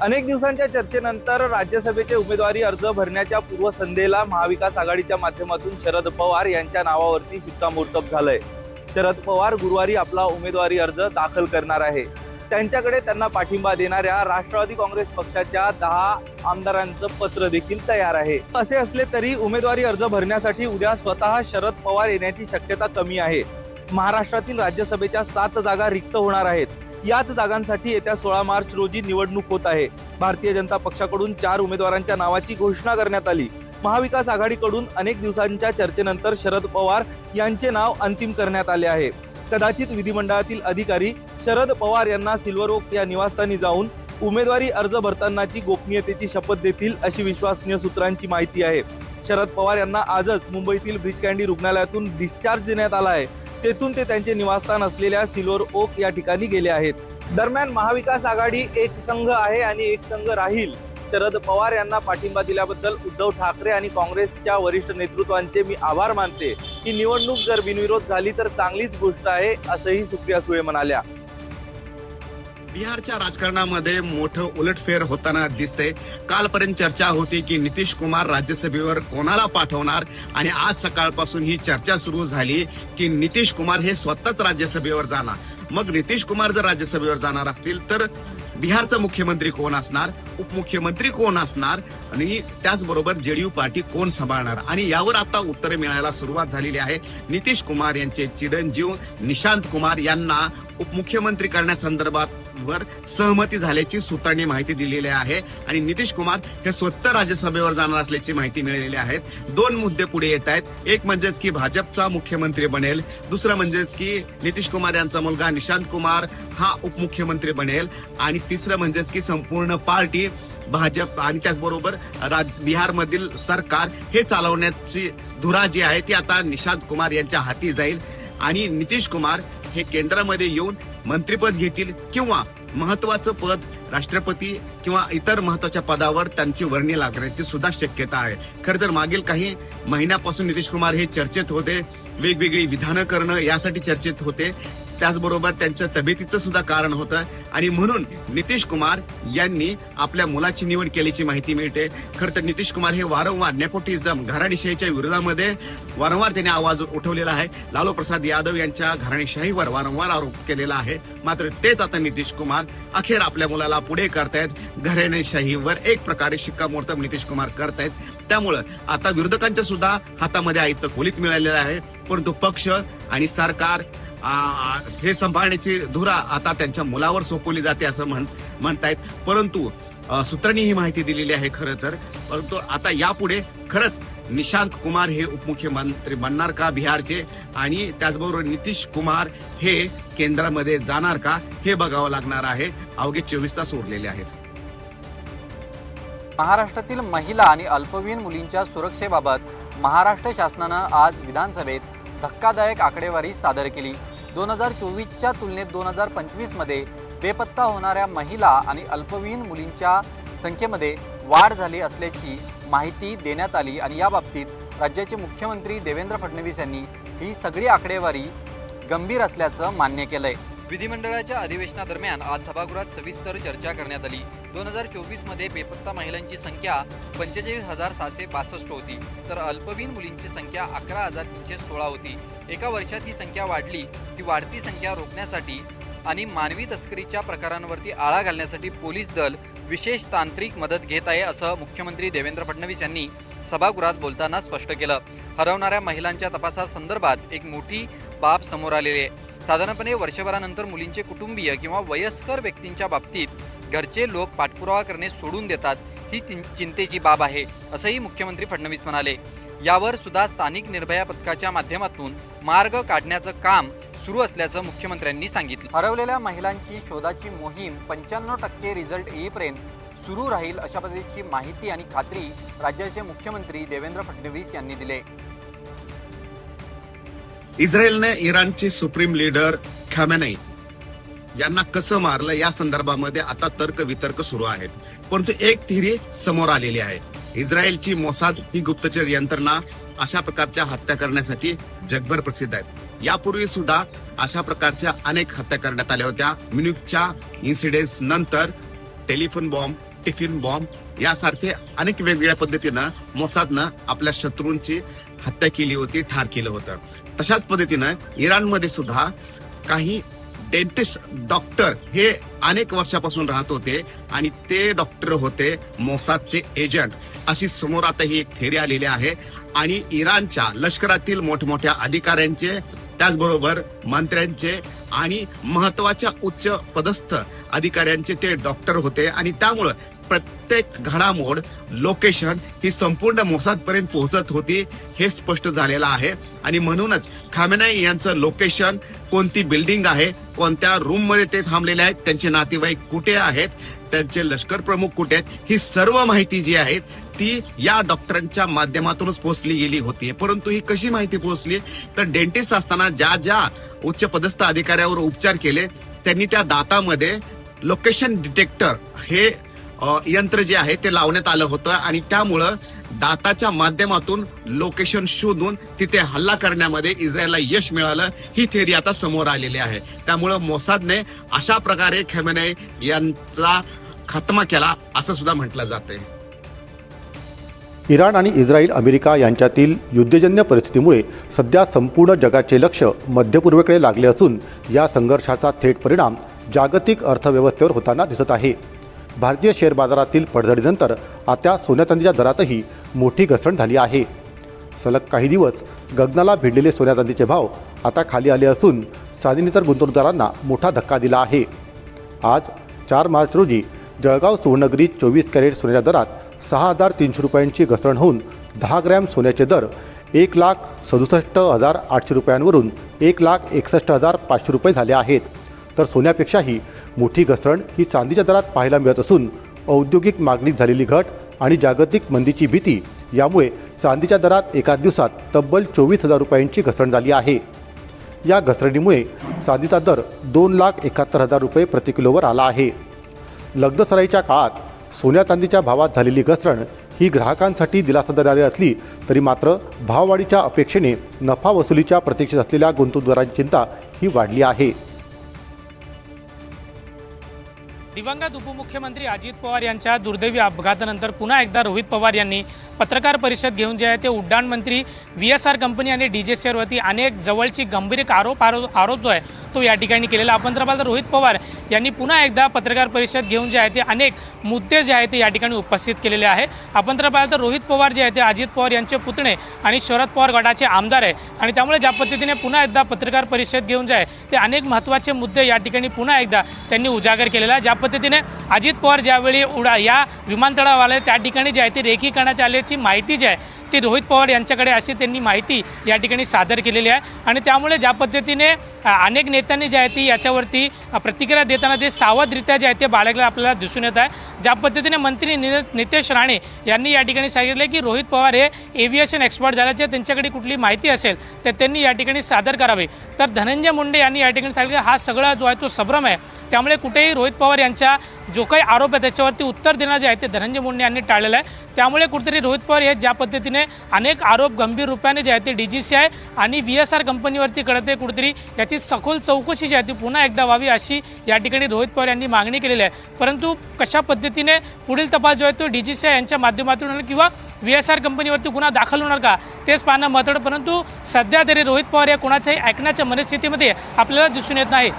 अनेक दिवसांच्या चर्चेनंतर राज्यसभेचे उमेदवारी अर्ज भरण्याच्या पूर्वसंध्येला महाविकास आघाडीच्या माध्यमातून शरद पवार यांच्या नावावरती शिक्कामोर्तब झालंय। शरद पवार गुरुवारी आपला उमेदवारी अर्ज दाखल करणार आहे। त्यांच्याकडे त्यांना पाठिंबा देणाऱ्या राष्ट्रवादी काँग्रेस पक्षाच्या 10 आमदारांचं पत्र देखील तयार आहे। असे असले तरी उमेदवारी अर्ज भरण्यासाठी उद्या स्वतः शरद पवार येण्याची शक्यता कमी आहे। महाराष्ट्रातील राज्यसभेच्या 7 जागा रिक्त होणार आहेत। याच जागांसाठी येत्या 16 मार्च रोजी निवडणूक होत आहे। भारतीय जनता पक्षाकडून 4 उमेदवारांच्या नावाची घोषणा करण्यात आली। महाविकास आघाडीकडून अनेक दिवसांच्या चर्चेनंतर शरद पवार यांचे नाव अंतिम करण्यात आले आहे। कदाचित विधिमंडळातील अधिकारी शरद पवार यांना सिल्वर ओक या निवासस्थानी जाऊन उमेदवारी अर्ज भरतानाची गोपनीयतेची शपथ देतील अशी विश्वसनीय सूत्रांची माहिती आहे। शरद पवार यांना आजच मुंबईतील ब्रीच कँडी रुग्णालयातून डिस्चार्ज देण्यात आला आहे। तेथून ते त्यांचे निवासस्थान असलेल्या सिल्वर ओक या ठिकाणी गेले आहेत। दरम्यान महाविकास आघाडी एक संघ आहे आणि एक संघ राहील। शरद पवार यांना पाठिंबा दिल्याबद्दल उद्धव ठाकरे आणि काँग्रेसच्या वरिष्ठ नेतृत्वांचे मी आभार मानते। ही निवडणूक जर बिनविरोध झाली तर चांगलीच गोष्ट आहे असंही सुप्रिया सुळे म्हणाल्या। बिहारच्या राजकारणामध्ये मोठं उलटफेर होताना दिसते। कालपर्यंत चर्चा होती की नितीश कुमार राज्यसभेवर कोणाला पाठवणार आणि आज सकाळपासून ही चर्चा सुरू झाली की नितीश कुमार हे स्वतःच राज्यसभेवर जाणार। मग नितीश कुमार जर राज्यसभेवर जाणार असतील तर बिहारचा मुख्यमंत्री कोण असणार, उपमुख्यमंत्री कोण असणार आणि त्याचबरोबर जेडीयू पार्टी कोण सांभाळणार आणि यावर आता उत्तरे मिळायला सुरुवात झालेली आहे। नितीश कुमार यांचे चिरंजीव निशांत कुमार यांना उपमुख्यमंत्री करण्यासंदर्भात सहमती झाल्याची सूत्रांनी माहिती दिलेली आहे आणि नितीश कुमार हे स्वतः राज्यसभेवर जाणार असल्याची माहिती मिळालेली आहे। 2 मुद्दे पुढे येत आहेत। एक म्हणजेच की भाजपचा मुख्यमंत्री बनेल, दुसरं म्हणजेच की नितीश कुमार यांचा मुलगा निशांत कुमार हा उपमुख्यमंत्री बनेल आणि तिसरं म्हणजेच की संपूर्ण पार्टी भाजप आणि त्याचबरोबर बिहारमधील सरकार हे चालवण्याची धुरा जी आहे ती आता निशांत कुमार यांच्या हाती जाईल आणि नितीश कुमार हे केंद्रामध्ये येऊन मंत्रिपद घेतील किंवा महत्वाचं पद राष्ट्रपती किंवा इतर महत्वाच्या पदावर त्यांची वर्णी लागण्याची सुद्धा शक्यता आहे। खरं तर मागील काही महिन्यापासून नितीश कुमार हे चर्चेत होते, वेगवेगळी विधानं करणं यासाठी चर्चेत होते, त्याचबरोबर त्यांच्या तब्येतीचं सुद्धा कारण होतं आणि म्हणून नितीश कुमार यांनी आपल्या मुलाची निवड केल्याची माहिती मिळते। खरं तर नितीश कुमार हे वारंवार नेपोटिझम घराणेशाहीच्या विरोधामध्ये वारंवार त्यांनी आवाज उठवलेला आहे। लालू प्रसाद यादव यांच्या घराणेशाहीवर वारंवार आरोप केलेला आहे। मात्र तेच आता नितीश कुमार अखेर आपल्या मुलाला पुढे करतायत। घराणेशाहीवर एक प्रकारे शिक्कामोर्तब नितीश कुमार करतायत। त्यामुळं आता विरोधकांच्या सुद्धा हातामध्ये आयत्त खोलीत मिळालेलं आहे, परंतु पक्ष आणि सरकार हे सांभाळण्याची धुरा आता त्यांच्या मुलावर सोपवली जाते असं म्हणतायत। परंतु सूत्रांनी ही माहिती दिलेली आहे खरं तर। परंतु आता यापुढे खरंच निशांत कुमार हे उपमुख्यमंत्री बनणार का बिहारचे आणि त्याचबरोबर नितीश कुमार हे केंद्रामध्ये जाणार का हे बघावं लागणार आहे। अवघे 24 तास उरलेले आहेत। महाराष्ट्रातील महिला आणि अल्पवयीन मुलींच्या सुरक्षेबाबत महाराष्ट्र शासनानं आज विधानसभेत धक्कादायक आकडेवारी सादर केली। 2024च्या तुलनेत 2025 मध्ये बेपत्ता होणाऱ्या महिला आणि अल्पवयीन मुलींच्या संख्येमध्ये वाढ झाली असल्याची माहिती देण्यात आली आणि याबाबतीत राज्याचे मुख्यमंत्री देवेंद्र फडणवीस यांनी ही सगळी आकडेवारी गंभीर असल्याचं मान्य केलंय। विधिमंडळाच्या अधिवेशनादरम्यान आज सभागृहात सविस्तर चर्चा करण्यात आली। 2024 मध्ये बेपत्ता महिलांची संख्या 45,662 होती, तर अल्पवयीन मुलींची संख्या 11,316 होती। एका वर्षात ही संख्या वाढली। ती वाढती संख्या रोखण्यासाठी आणि मानवी तस्करीच्या प्रकारांवरती आळा घालण्यासाठी पोलीस दल विशेष तांत्रिक मदत घेत आहे असं मुख्यमंत्री देवेंद्र फडणवीस यांनी सभागृहात बोलताना स्पष्ट केलं। हरवणाऱ्या महिलांच्या तपासासंदर्भात एक मोठी बाब समोर आलेली आहे। साधारणपणे वर्षभरानंतर मुलींचे कुटुंबीय किंवा वयस्कर व्यक्तींच्या बाबतीत घरचे लोक पाठपुरावा करणे सोडून देतात। ही चिंतेची बाब आहे असंही मुख्यमंत्री फडणवीस म्हणाले। यावर सुद्धा स्थानिक निर्भया पथकाच्या माध्यमातून मार्ग काढण्याचं काम सुरू असल्याचं मुख्यमंत्र्यांनी सांगितलं। हरवलेल्या महिलांची शोधाची मोहीम 95% रिझल्ट येईपर्यंत सुरू राहील अशा पद्धतीची माहिती आणि खात्री राज्याचे मुख्यमंत्री देवेंद्र फडणवीस यांनी दिले। इस्रायलने इराणचे सुप्रीम लीडर खमेनी यांना कसं मारलं या संदर्भामध्ये आता तर्क वितर्क सुरू आहेत, परंतु एक थिअरी समोर आलेली आहे। इस्रायलची मोसाद ही गुप्तचर यंत्रणा अशा प्रकारच्या हत्या करण्यासाठी जगभर प्रसिद्ध आहे। यापूर्वी सुद्धा अशा प्रकारच्या अनेक हत्या करण्यात आल्या होत्या। म्युनिकच्या इन्सिडेंट्स नंतर टेलिफोन बॉम्ब टिफिन बॉम्ब यासारखे अनेक वेगवेगळ्या पद्धतीनं मोसादनं आपल्या शत्रूंची हत्या केली होती, ठार केलं होतं. तशाच पद्धतीनं इराणमध्ये सुद्धा काही डेंटिस्ट डॉक्टर हे अनेक वर्षापासून राहत होते आणि ते डॉक्टर होते मोसादचे एजंट, अशी समोर आता ही एक थेरी आलेली आहे. आणि इराणच्या लष्करातील मोठमोठ्या अधिकाऱ्यांचे, त्याचबरोबर मंत्र्यांचे आणि महत्वाच्या उच्च पदस्थ अधिकाऱ्यांचे ते डॉक्टर होते. आणि त्यामुळं प्रत्येक घडामोड, लोकेशन ही संपूर्ण मोसादपर्यंत पोहोचत होती हे स्पष्ट झालेलं आहे. आणि म्हणूनच खामेनेई यांचं लोकेशन, कोणती बिल्डिंग आहे, कोणत्या रूम मध्ये ते थांबलेले आहेत, त्यांचे नातेवाईक कुठे आहेत, त्यांचे लष्कर प्रमुख कुठे आहेत, ही सर्व माहिती जी आहे ती या डॉक्टरांच्या माध्यमातूनच पोहोचली गेली होती. परंतु ही कशी माहिती पोहोचली तर डेंटिस्ट असताना ज्या ज्या उच्च पदस्थ अधिकाऱ्यावर उपचार केले त्यांनी त्या दातामध्ये लोकेशन डिटेक्टर हे यंत्र जे आहे ते लावण्यात आलं होतं आणि त्यामुळं दाताच्या माध्यमातून लोकेशन शोधून तिथे हल्ला करण्यामध्ये इस्रायलला यश मिळालं. ही थेरी आता समोर आलेली आहे. त्यामुळं मोसादने अशा प्रकारे खमेनेई यांचा खात्मा केला असं सुद्धा म्हटलं जातंय. इराण आणि इस्रायल अमेरिका यांच्यातील युद्धजन्य परिस्थितीमुळे सध्या संपूर्ण जगाचे लक्ष मध्यपूर्वेकडे लागले असून या संघर्षाचा थेट परिणाम जागतिक अर्थव्यवस्थेवर होताना दिसत आहे. भारतीय शेअर बाजारातील पडझडीनंतर आता सोन्या चांदीच्या दरातही मोठी घसरण झाली आहे. सलग काही दिवस गगनाला भिडलेले सोन्या चांदीचे भाव आता खाली आले असून चांदीने तर गुंतवणूकदारांना मोठा धक्का दिला आहे. आज 4 मार्च रोजी जळगाव सुवर्णगिरीत 24 कॅरेट सोन्याच्या दरात 6,300 रुपयांची घसरण होऊन 10 ग्रॅम सोन्याचे दर 1,67,800 रुपयांवरून 1,61,500 रुपये झाले आहेत. तर सोन्यापेक्षाही मोठी घसरण ही चांदीच्या दरात पाहायला मिळत असून औद्योगिक मागणीत झालेली घट आणि जागतिक मंदीची भीती यामुळे चांदीच्या दरात एकाच दिवसात तब्बल 24,000 रुपयांची घसरण झाली आहे. या घसरणीमुळे चांदीचा दर 2,71,000 रुपये प्रति किलोवर आला आहे. लग्नसराईच्या काळात सोन्या चांदीच्या भावात झालेली घसरण ही ग्राहकांसाठी दिलासा देणारी असली तरी मात्र भाववाढीच्या अपेक्षेने नफा वसुलीच्या प्रतीक्षेत असलेल्या गुंतवणूकदारांची चिंता ही वाढली आहे. दिवंगत उपमुख्यमंत्री अजित पवार यांच्या दुर्दैवी अपघातानंतर पुन्हा एकदा रोहित पवार यांनी पत्रकार परिषद घेऊन जे आहे ते उड्डाण मंत्री VSR कंपनी आणि DGCRवरती अनेक जवळची गंभीर आरोप जो आहे तो या ठिकाणी केलेला. आपण तर पाहिलं तर रोहित पवार यांनी पुन्हा एकदा पत्रकार परिषद घेऊन जे आहे ते अनेक मुद्दे जे आहे ते या ठिकाणी उपस्थित केलेले आहे. आपण तर पाहिलं तर रोहित पवार जे आहे ते अजित पवार यांचे पुतणे आणि शरद पवार गटाचे आमदार आहे आणि त्यामुळे ज्या पद्धतीने पुन्हा एकदा पत्रकार परिषद घेऊन जे आहे ते अनेक महत्त्वाचे मुद्दे या ठिकाणी पुन्हा एकदा त्यांनी उजागर केलेला आहे. ज्या पद्धतीने अजित पवार ज्यावेळी या विमानतळावर आले त्या ठिकाणी जे आहे ते रेकी करण्यात आल्याची माहिती जी आहे ती रोहित पवार यांच्याकडे अशी त्यांनी माहिती या ठिकाणी सादर केलेली आहे. आणि त्यामुळे ज्या पद्धतीने अनेक नेत्यांनी जे आहे ती याच्यावरती प्रतिक्रिया देताना ते सावधरित्या जे आहे ते बाळगलं आपल्याला दिसून येत आहे. ज्या पद्धतीने मंत्री नितेश राणे यांनी या ठिकाणी सांगितले की रोहित पवार हे एव्हिएशन एक्सपर्ट झाल्याचे त्यांच्याकडे कुठली माहिती असेल तर त्यांनी या ठिकाणी सादर करावे. तर धनंजय मुंडे यांनी या ठिकाणी सांगितले हा सगळा जो आहे तो संभ्रम आहे. त्यामुळे कुठेही रोहित पवार यांच्या जो काही आरोप आहे त्याच्यावरती उत्तर देणं जे आहे ते धनंजय मुंडे यांनी टाळलेलं आहे. त्यामुळे कुठेतरी रोहित पवार हे ज्या पद्धतीने अनेक आरोप गंभीर रूपाने जे आहे ते DGCI आणि VSR कंपनीवरती करते कुठेतरी याची सखोल चौकशी जी आहे ती पुन्हा एकदा व्हावी अशी या ठिकाणी रोहित पवार यांनी मागणी केलेली आहे. परंतु कशा पद्धतीने पुढील तपास जो आहे तो DGCI यांच्या माध्यमातून होणार किंवा VSR कंपनीवरती गुन्हा दाखल होणार का तेच पाहणं महत्त्वाचं. परंतु सध्या तरी रोहित पवार या कोणाच्याही ऐकण्याच्या मनस्थितीमध्ये आपल्याला दिसून येत नाही.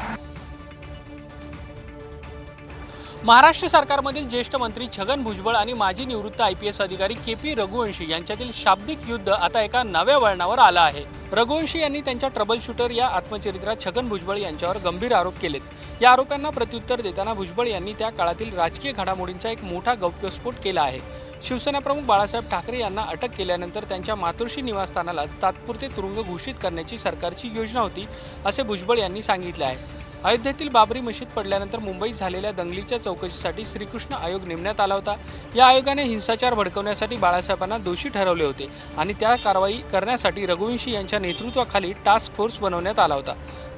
महाराष्ट्र सरकारमधील ज्येष्ठ मंत्री छगन भुजबळ आणि माजी निवृत्त IPS अधिकारी KP रघुवंशी यांच्यातील शाब्दिक युद्ध आता एका नव्या वळणावर आलं आहे. रघुवंशी यांनी त्यांच्या ट्रबल शूटर या आत्मचरित्रात छगन भुजबळ यांच्यावर गंभीर आरोप केलेत. या आरोपांना प्रत्युत्तर देताना भुजबळ यांनी त्या काळातील राजकीय घडामोडींचा एक मोठा गौप्यस्फोट केला आहे. शिवसेना प्रमुख बाळासाहेब ठाकरे यांना अटक केल्यानंतर त्यांच्या मातोश्री निवासस्थानाला तात्पुरते तुरुंग घोषित करण्याची सरकारची योजना होती असे भुजबळ यांनी सांगितले आहे. अयोध्येतील बाबरी मशीद पडल्यानंतर मुंबईत झालेल्या दंगलीच्या चौकशीसाठी श्रीकृष्ण आयोग नेमण्यात आला होता. या आयोगाने हिंसाचार भडकवण्यासाठी बाळासाहेबांना दोषी ठरवले होते आणि त्या कारवाई करण्यासाठी रघुवंशी यांच्या नेतृत्वाखाली टास्क फोर्स बनवण्यात आला होता.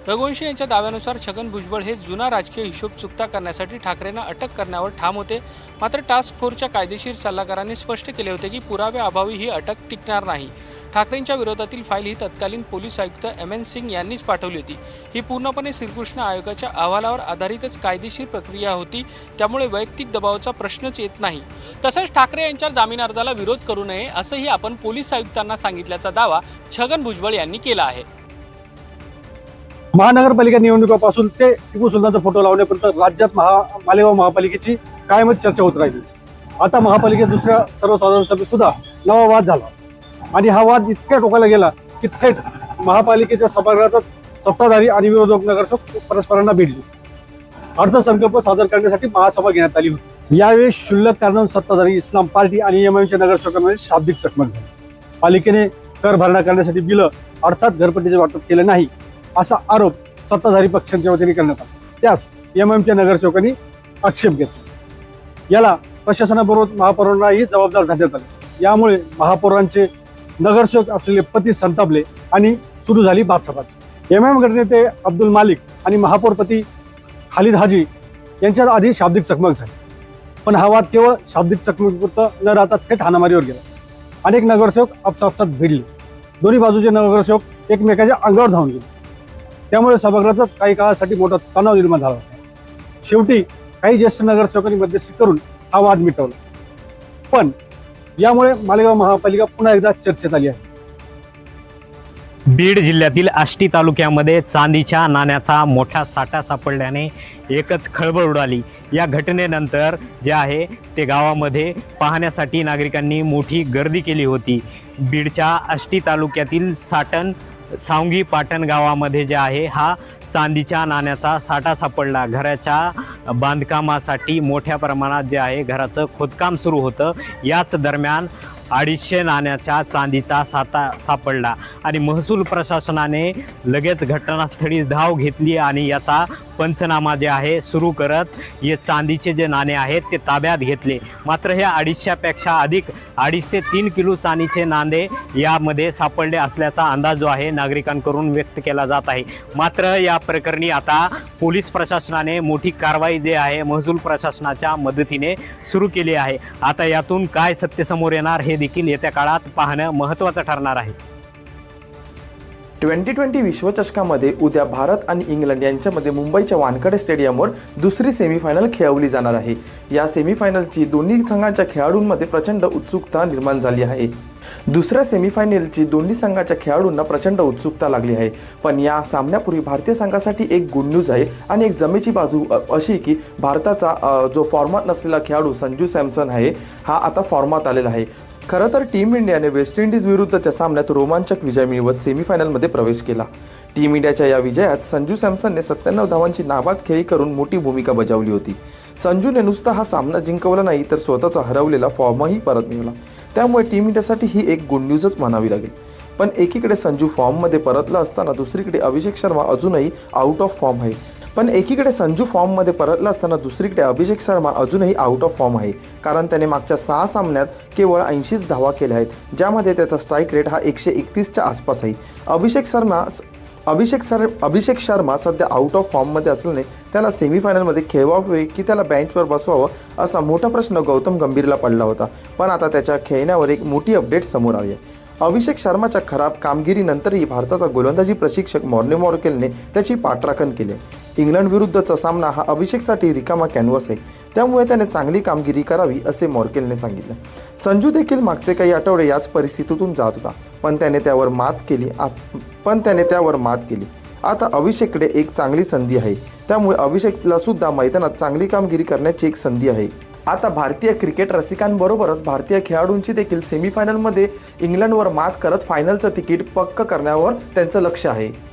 रघुवंशी यांच्या दाव्यानुसार छगन भुजबळ हे जुना राजकीय हिशोब चुकता करण्यासाठी ठाकरेंना अटक करण्यावर ठाम होते. मात्र टास्क फोर्सच्या कायदेशीर सल्लागारांनी स्पष्ट केले होते की पुराव्याअभावी ही अटक टिकणार नाही. ठाकरेंच्या विरोधातील फाईल ही तत्कालीन पोलीस आयुक्त MN सिंग यांनीच पाठवली होती. ही पूर्णपणे श्रीकृष्ण आयोगाच्या अहवालावर आधारितच कायदेशीर प्रक्रिया होती, त्यामुळे वैयक्तिक दबावाचा प्रश्नच येत नाही. तसंच ठाकरे यांच्या जामीन अर्जाला विरोध करू नये असंही आपण पोलीस आयुक्तांना सांगितल्याचा दावा छगन भुजबळ यांनी केला आहे. महानगरपालिका निवडणुकीपासून ते टिपू सुलतानचा फोटो लावण्यापर्यंत राज्यात मालेगाव महापालिकेची कायमच चर्चा होत राहिली. आता महापालिकेत दुसऱ्या सर्वसाधारण सभेत सुद्धा नवा वाद झाला आणि हा वाद इतक्या टोकाला गेला की थेट महापालिकेच्या सभागृहातच सत्ताधारी आणि विरोधक नगरसेवक परस्परांना भिडले. अर्थसंकल्प सादर करण्यासाठी महासभा घेण्यात आली होती. यावेळी क्षुल्लक कारणावरून सत्ताधारी इस्लाम पार्टी आणि MIMच्या नगरसेवकांमध्ये शाब्दिक चकमक झाली. पालिकेने कर भरणा करण्यासाठी बिलं अर्थात घरपट्टीचे वाटप केले नाही असा आरोप सत्ताधारी पक्षांच्या वतीने करण्यात आला. त्यास MIMच्या नगरसेवकांनी आक्षेप घेतला. याला प्रशासनाबरोबर महापौरांनाही जबाबदार धरण्यात आले. यामुळे महापौरांचे नगरसेवक असलेले पती संतापले आणि सुरू झाली बादसभात. MIM गटनेते अब्दुल मालिक आणि महापौरपती खालिद हाजी यांच्यात आधी शाब्दिक चकमक झाली, पण हा वाद केवळ शाब्दिक चकमकीपुरता न राहता थेट हाणामारीवर गेला. अनेक नगरसेवक आपसापसात भिडले. दोन्ही बाजूचे नगरसेवक एकमेकांच्या अंगावर धावून गेले. त्यामुळे सभागृहातच काही काळासाठी मोठा तणाव निर्माण झाला होता. शेवटी काही ज्येष्ठ नगरसेवकांनी मध्यस्थी करून हा वाद मिटवला, पण यामुळे मालेगाव महापालिका पुन्हा एकदा चर्चेत आली आहे. बीड जिल्ह्यातील आष्टी तालुक्यामध्ये चांदीच्या नाण्याचा मोठा साठा सापडल्याने एकच खळबळ उडाली. या घटनेनंतर जे आहे ते गावामध्ये पाहण्यासाठी नागरिकांनी मोठी गर्दी केली होती. बीडच्या आष्टी तालुक्यातील साटण सावंगी पाटण गावामध्ये जे आहे हा चांदीच्या नाण्याचा साठा सापडला. घराच्या बांधकामासाठी मोठ्या प्रमाणात जे आहे घराचं खोदकाम सुरू होतं. याच दरम्यान 250 नाण्याच्या चांदीचा साठा सापडला आणि महसूल प्रशासनाने लगेच घटनास्थळी धाव घेतली आणि याचा पंचनामा जे आहे सुरू करत हे चांदीचे जे नाणे आहेत ते ताब्यात घेतले. मात्र ह्या 250पेक्षा अधिक 2.5 ते 3 किलो चांदीचे नाणे यामध्ये सापडले असल्याचा अंदाज जो आहे नागरिकांकडून व्यक्त केला जात आहे. मात्र या प्रकरणी आता पोलीस प्रशासनाने मोठी कारवाई जे आहे महसूल प्रशासनाच्या मदतीने सुरू केली आहे. आता यातून काय सत्य समोर येणार हे देखील येत्या काळात पाहणं महत्त्वाचं ठरणार आहे. 2020 विश्वचषकामध्ये उद्या भारत आणि इंग्लंड यांच्यामध्ये मुंबईच्या वानखेडे स्टेडियमवर दुसरी सेमीफायनल खेळवली जाणार आहे. या सेमीफायनलची दोन्ही संघांच्या खेळाडूंमध्ये प्रचंड उत्सुकता निर्माण झाली आहे. दुसऱ्या सेमीफायनलची दोन्ही संघाच्या खेळाडूंना प्रचंड उत्सुकता लागली आहे. पण या सामन्यापूर्वी भारतीय संघासाठी एक गुड न्यूज आहे आणि एक जमेची बाजू अशी की भारताचा जो फॉर्मात नसलेला खेळाडू संजू सॅमसन आहे हा आता फॉर्मात आलेला आहे. खरं तर टीम इंडियाने वेस्ट इंडिज विरुद्धच्या सामन्यात रोमांचक विजय मिळवत सेमीफायनलमध्ये प्रवेश केला. टीम इंडियाच्या या विजयात संजू सॅमसनने 97 धावांची नाबाद खेळी करून मोठी भूमिका बजावली होती. संजूने नुसता हा सामना जिंकवला नाही तर स्वतःचा हरवलेला फॉर्मही परत मिळवला. त्यामुळे टीम इंडियासाठी ही एक गुड न्यूजच म्हणावी लागेल. पण एकीकडे संजू फॉर्ममध्ये परतला असताना दुसरीकडे अभिषेक शर्मा अजूनही आउट ऑफ फॉर्म आहे. अभिषेक शर्मा अजूनही आउट ऑफ फॉर्म आहे, कारण त्याने मागच्या 6 सामन्यात केवळ 80 धावा केल्या आहेत, ज्यामध्ये त्याचा स्ट्राईक रेट हा 131च्या आसपास आहे. अभिषेक शर्मा सध्या आउट ऑफ फॉर्ममध्ये असल्याने त्याला सेमीफायनलमध्ये खेळवावे की त्याला बेंचवर बसवावं असा मोठा प्रश्न गौतम गंभीरला पडला होता. पण आता त्याच्या खेळण्यावर एक मोठी अपडेट समोर आली आहे. अभिषेक शर्माच्या खराब कामगिरीनंतरही भारताचा गोलंदाजी प्रशिक्षक मॉर्ने मॉर्केलने त्याची पाठराखण केली. इंग्लंड विरुद्धचा सामना हा अभिषेकसाठी रिकामा कॅनव्हास आहे, त्यामुळे त्याने चांगली कामगिरी करावी असे मॉर्केलने सांगितले. संजू देखील मागचे काही आठवडे याच परिस्थितीतून जात होता, पण त्याने त्यावर मात केली. आता अभिषेककडे एक चांगली संधी आहे, त्यामुळे अभिषेकला सुद्धा मैदानात चांगली कामगिरी करण्याची एक संधी आहे. आता भारतीय क्रिकेट रसिकांबरोबरच भारतीय खेळाडूंची देखील सेमीफायनलमध्ये इंग्लंडवर मात करत फायनलचं तिकीट पक्क करण्यावर त्यांचं लक्ष आहे.